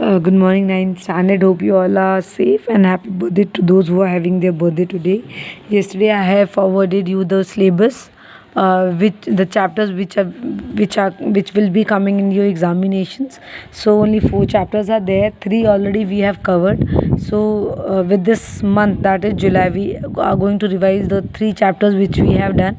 Good morning, 9th standard. Hope you all are safe and happy birthday to those who are having their birthday today. Yesterday, I have forwarded you the syllabus, which the chapters which will be coming in your examinations. So only 4 chapters are there. 3 already we have covered. So with this month, that is July, we are going to revise the 3 chapters which we have done,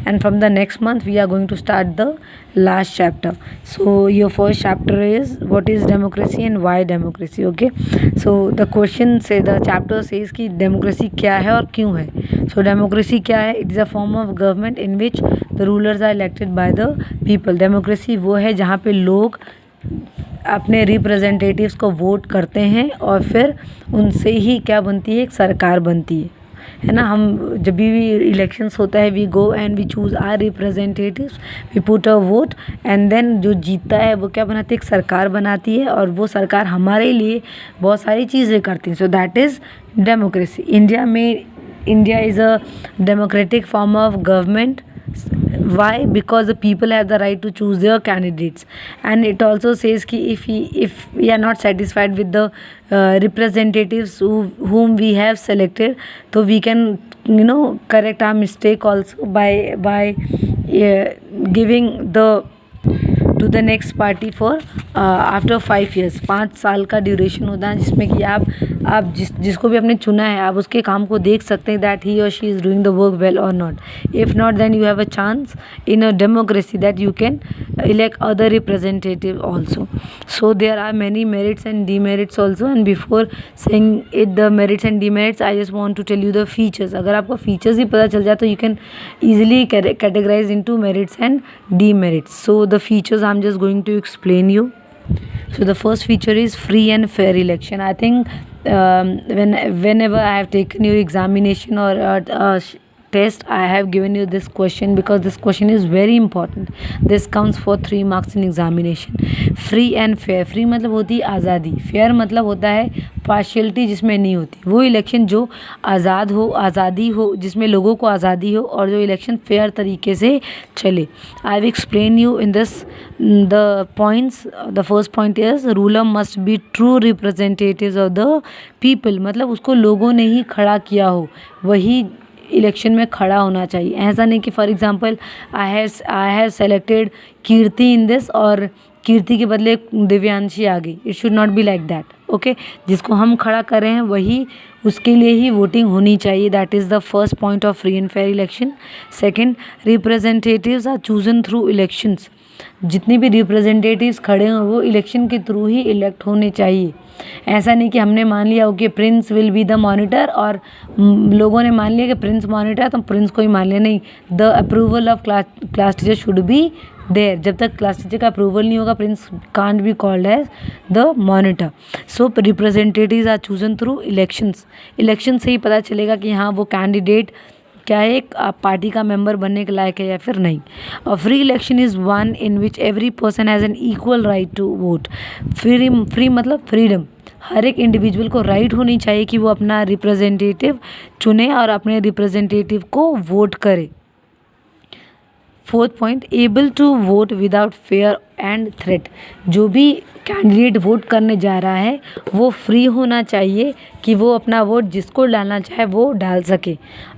and from the next month we are going to start the last chapter. So your first chapter is what is democracy and why democracy. Okay, so the question say, the chapter says कि democracy क्या है और क्यों है. So democracy क्या है? It is a form of government in which the rulers are elected by the people. Democracy वो है जहाँ पे लोग अपने रिप्रेजेंटेटिव्स को वोट करते हैं और फिर उनसे ही क्या बनती है, एक सरकार बनती है ना. हम जब भी इलेक्शंस होता है, we go and we choose our representatives, we put a vote, and then जो जीतता है वो क्या बनाती है, एक सरकार बनाती है, और वो सरकार हमारे लिए बहुत सारी चीज़ें करती है. So that is democracy. India is a democratic form of government. Why? Because the people have the right to choose their candidates, and it also says कि if we are not satisfied with the representatives whom we have selected, so we can correct our mistake also by giving to the next party for after 5 years. 5 साल का duration होता है जिसमें कि आप जिसको भी आपने चुना है, आप उसके काम को देख सकते हैं that he or she is doing the work well or not. If not, then you have a chance in a democracy that you can elect other representative also. So there are many merits and demerits also, and before saying it the merits and demerits, I just want to tell you the features. अगर आपको features ही पता चल जाए तो you can easily categorize into merits and demerits. So the features I'm just going to explain you. So the first feature is free and fair election. I think whenever I have taken your examination or test, I have given you this question because this question is very important. This comes for 3 marks in examination. Free and fair. Free मतलब होती है आज़ादी. Fair मतलब होता है partiality जिसमें नहीं होती. वो इलेक्शन जो आज़ाद हो, आज़ादी हो, जिसमें लोगों को आज़ादी हो, और जो इलेक्शन फेयर तरीके से चले. I will explain you in this the points. The first point is ruler must be true representatives of the people. मतलब उसको लोगों ने ही खड़ा किया हो, वही इलेक्शन में खड़ा होना चाहिए. ऐसा नहीं कि for example I have selected Kirti in this और कीर्ति के बदले दिव्यांशी आ गई. It should not be like that. Okay, जिसको हम खड़ा कर रहे हैं वही, उसके लिए ही वोटिंग होनी चाहिए. That is the first point of free and fair election. Second, representatives are chosen through elections. जितने भी रिप्रेजेंटेटिव्स खड़े हों वो इलेक्शन के थ्रू ही इलेक्ट होने चाहिए. ऐसा नहीं कि हमने मान लिया okay Prince will be the monitor, और लोगों ने मान लिया कि प्रिंस मॉनिटर है तो प्रिंस को ही मान लिया. नहीं, the approval of class teacher should be there. जब तक क्लास टीचर का अप्रूवल नहीं होगा, Prince can't be called as the monitor. So representatives are chosen through elections. Election से ही पता चलेगा कि हाँ वो कैंडिडेट क्या है, एक पार्टी का मेंबर बनने के लायक है या फिर नहीं. और free election is one in which every person has an equal right to vote. Free मतलब फ्रीडम. हर एक इंडिविजुअल को राइट होनी चाहिए कि वो अपना रिप्रेजेंटेटिव चुने और अपने रिप्रेजेंटेटिव को वोट करे. Fourth point, able to vote without fear and threat. जो भी कैंडिडेट वोट करने जा रहा है वो फ्री होना चाहिए कि वो अपना वोट जिसको डालना चाहे वो डाल सके.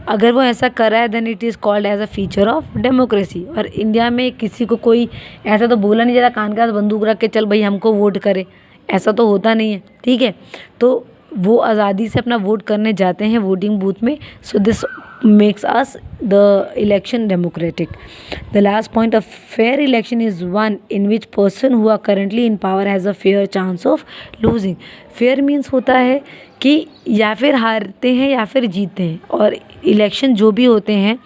अगर वो ऐसा कर रहा है then it is called as a feature of democracy. और इंडिया में किसी को कोई ऐसा तो बोला नहीं जाता कान के पास बंदूक रख के चल भाई हमको वोट करे, ऐसा तो होता नहीं है. ठीक है, तो वो आज़ादी से अपना वोट करने जाते हैं वोटिंग बूथ में. So this makes us the election democratic. The last point of fair election is one in which person who are currently in power has a fair chance of losing. Fair means होता है कि या फिर हारते हैं या फिर जीतते हैं. और इलेक्शन जो भी होते हैं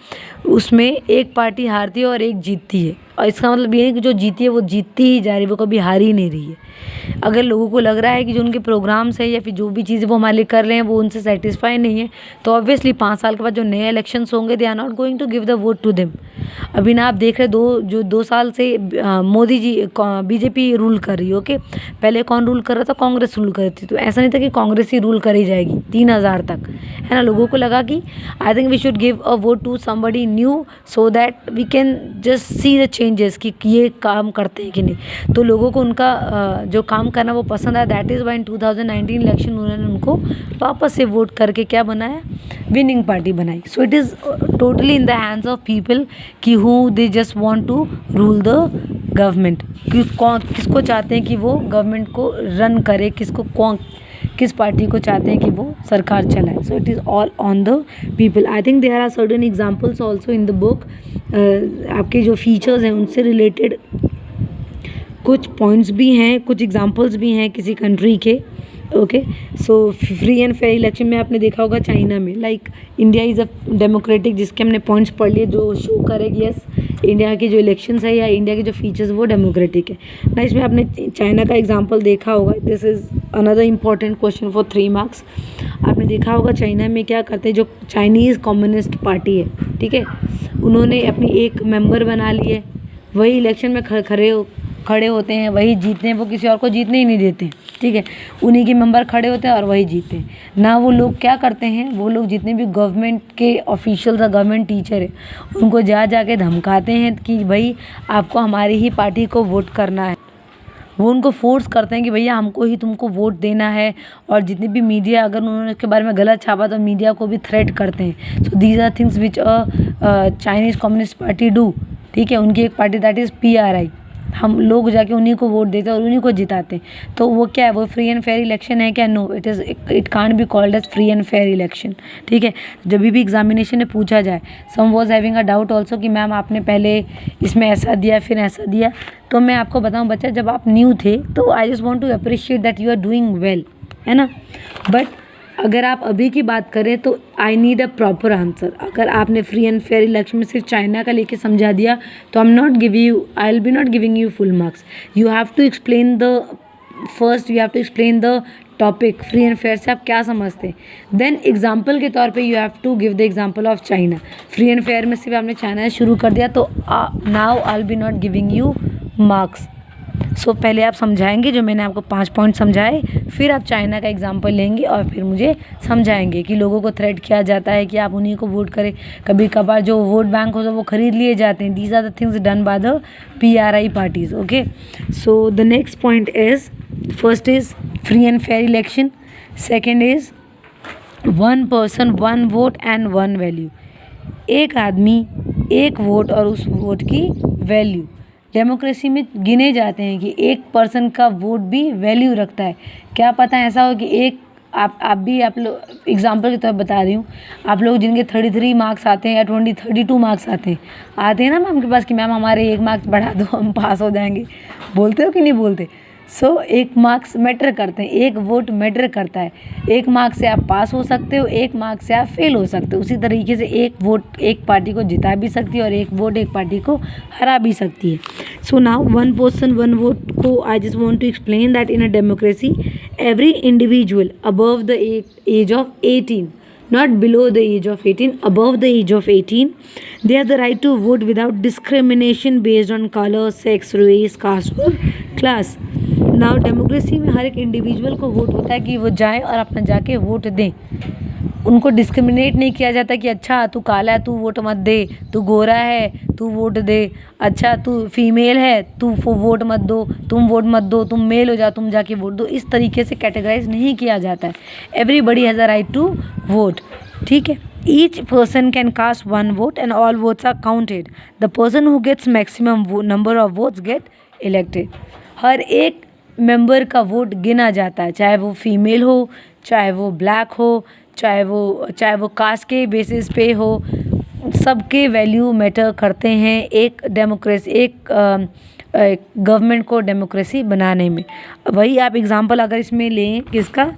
उसमें एक पार्टी हारती है और एक जीतती है. और इसका मतलब ये है कि जो जीती है वो जीतती ही जा रही है, वो कभी हार ही नहीं रही है. अगर लोगों को लग रहा है कि जो उनके प्रोग्राम्स है या फिर जो भी चीज़ें वो हमारे लिए कर रहे हैं वो उनसे सेटिस्फाई नहीं है, तो ऑब्वियसली 5 साल के बाद जो नए इलेक्शंस होंगे they are not going to give the vote to them. अभी ना आप देख रहे 2 साल से मोदी जी बीजेपी रूल कर रही है. ओके, पहले कौन रूल कर रहा था? कांग्रेस रूल कर रही थी. तो ऐसा नहीं था कि कांग्रेस ही रूल करी जाएगी 3000 तक, है ना. लोगों को लगा कि I think we should give a vote to somebody new so that we can just see the changes कि ये काम करते हैं कि नहीं. तो लोगों को उनका जो काम करना वो पसंद आया, that is why in 2019 election उन्होंने उनको वापस से वोट करके क्या बनाया, विनिंग पार्टी बनाई. So it is totally in the hands of people कि who they just want to rule the government, किसको चाहते हैं कि वो गवर्नमेंट को रन करे, किस पार्टी को चाहते हैं कि वो सरकार चलाए. So it is all on the people. I think there are certain examples also in the book. आपके जो फीचर्स हैं उनसे रिलेटेड कुछ पॉइंट्स भी हैं, कुछ एग्जांपल्स भी हैं किसी कंट्री के. Okay, so free and fair election में आपने देखा होगा चाइना में, like India is a democratic, जिसके हमने पॉइंट्स पढ़ लिए जो शो करेगी यस इंडिया के जो इलेक्शंस है या इंडिया के जो फीचर्स वो डेमोक्रेटिक है ना. इसमें आपने चाइना का एग्जांपल देखा होगा. This is another important question for 3 marks. आपने देखा होगा चाइना में क्या करते हैं, जो चाइनीज़ कम्युनिस्ट पार्टी है, ठीक है, उन्होंने अपनी एक मेंबर बना ली है, वही इलेक्शन में खड़े होते हैं, वही जीतते हैं, वो किसी और को जीतने ही नहीं देते, ठीक है, उन्हीं के मेंबर खड़े होते हैं और वही जीतते हैं ना. वो लोग क्या करते हैं, वो लोग जितने भी गवर्नमेंट के ऑफिशियल्स या गवर्नमेंट टीचर है उनको जा के धमकाते हैं कि भाई आपको हमारी ही पार्टी को वोट करना है. वो उनको फोर्स करते हैं कि भैया हमको ही तुमको वोट देना है. और जितनी भी मीडिया अगर उन्होंने उसके बारे में गलत छापा तो मीडिया को भी थ्रेट करते हैं. So these are things which Chinese Communist Party do, ठीक है. उनकी एक पार्टी दैट इज़ PRI, हम लोग जाके उन्हीं को वोट देते हैं और उन्हीं को जिताते हैं. तो वो क्या है, वो फ्री एंड फेयर इलेक्शन है क्या? No, it can't be called as free and fair election, ठीक है. जब भी एग्जामिनेशन में पूछा जाए, some was having a doubt also कि मैम आपने पहले इसमें ऐसा दिया फिर ऐसा दिया, तो मैं आपको बताऊं बच्चा, जब आप न्यू थे तो I just want to appreciate that you are doing well, है ना. बट अगर आप अभी की बात करें तो I need a proper answer. अगर आपने फ्री एंड फेयर इलेक्शन में सिर्फ चाइना का लेके समझा दिया तो I will be not giving you full marks. You have to explain the topic. Free and fair से आप क्या समझते हैं, देन एग्जाम्पल के तौर पे you have to give the example of China. Free and fair में सिर्फ आपने चाइना से शुरू कर दिया तो now I will be not giving you marks. So पहले आप समझाएंगे जो मैंने आपको 5 पॉइंट समझाए, फिर आप चाइना का एग्जाम्पल लेंगे और फिर मुझे समझाएंगे कि लोगों को थ्रेट किया जाता है कि आप उन्हीं को वोट करें. कभी कभार जो वोट बैंक होता है वो खरीद लिए जाते हैं. These are the things done by the PRI parties. Okay, so the next point is, first is free and fair election, second is 1 person 1 vote and 1 value. एक आदमी एक वोट और उस वोट की वैल्यू. डेमोक्रेसी में गिने जाते हैं कि एक पर्सन का वोट भी वैल्यू रखता है. क्या पता ऐसा हो कि एक आप लोग एग्जांपल के तौर पर बता रही हूँ, आप लोग जिनके 33 मार्क्स आते हैं या 32 मार्क्स आते हैं ना मैम के पास कि मैम हमारे 1 मार्क्स बढ़ा दो हम पास हो जाएंगे, बोलते हो कि नहीं बोलते. सो 1 मार्क्स मैटर करते हैं, 1 वोट मैटर करता है. 1 मार्क्स से आप पास हो सकते हो, 1 मार्क्स से आप फेल हो सकते हो. उसी तरीके से 1 वोट एक पार्टी को जिता भी सकती है और 1 वोट एक पार्टी को हरा भी सकती है. सो नाउ 1 person 1 vote को I just want to explain that in a democracy every individual above the age of 18, not below the age of 18, above the age of 18, they have the right to vote without discrimination based on color, sex, race, caste or class. Now democracy में हर एक individual को vote होता है कि वो जाए और अपना जाके वोट दें. उनको डिस्क्रिमिनेट नहीं किया जाता कि अच्छा तू काला है तू वोट मत दे, तू गोरा है तू वोट दे, अच्छा तू फीमेल है तू वोट मत दो, तुम वोट मत दो, तुम मेल हो जाओ तुम जाके वोट दो. इस तरीके से कैटेगराइज नहीं किया जाता है. Everybody has a right to vote, ठीक है. Each person can cast 1 vote and all votes are counted. The person who gets maximum number of votes get elected. हर एक मेंबर का वोट गिना जाता है, चाहे वो फीमेल हो, चाहे वो ब्लैक हो, चाहे वो कास्ट के बेसिस पे हो. सबके वैल्यू मैटर करते हैं एक गवर्नमेंट को डेमोक्रेसी बनाने में. वही आप एग्जांपल अगर इसमें लें किसका,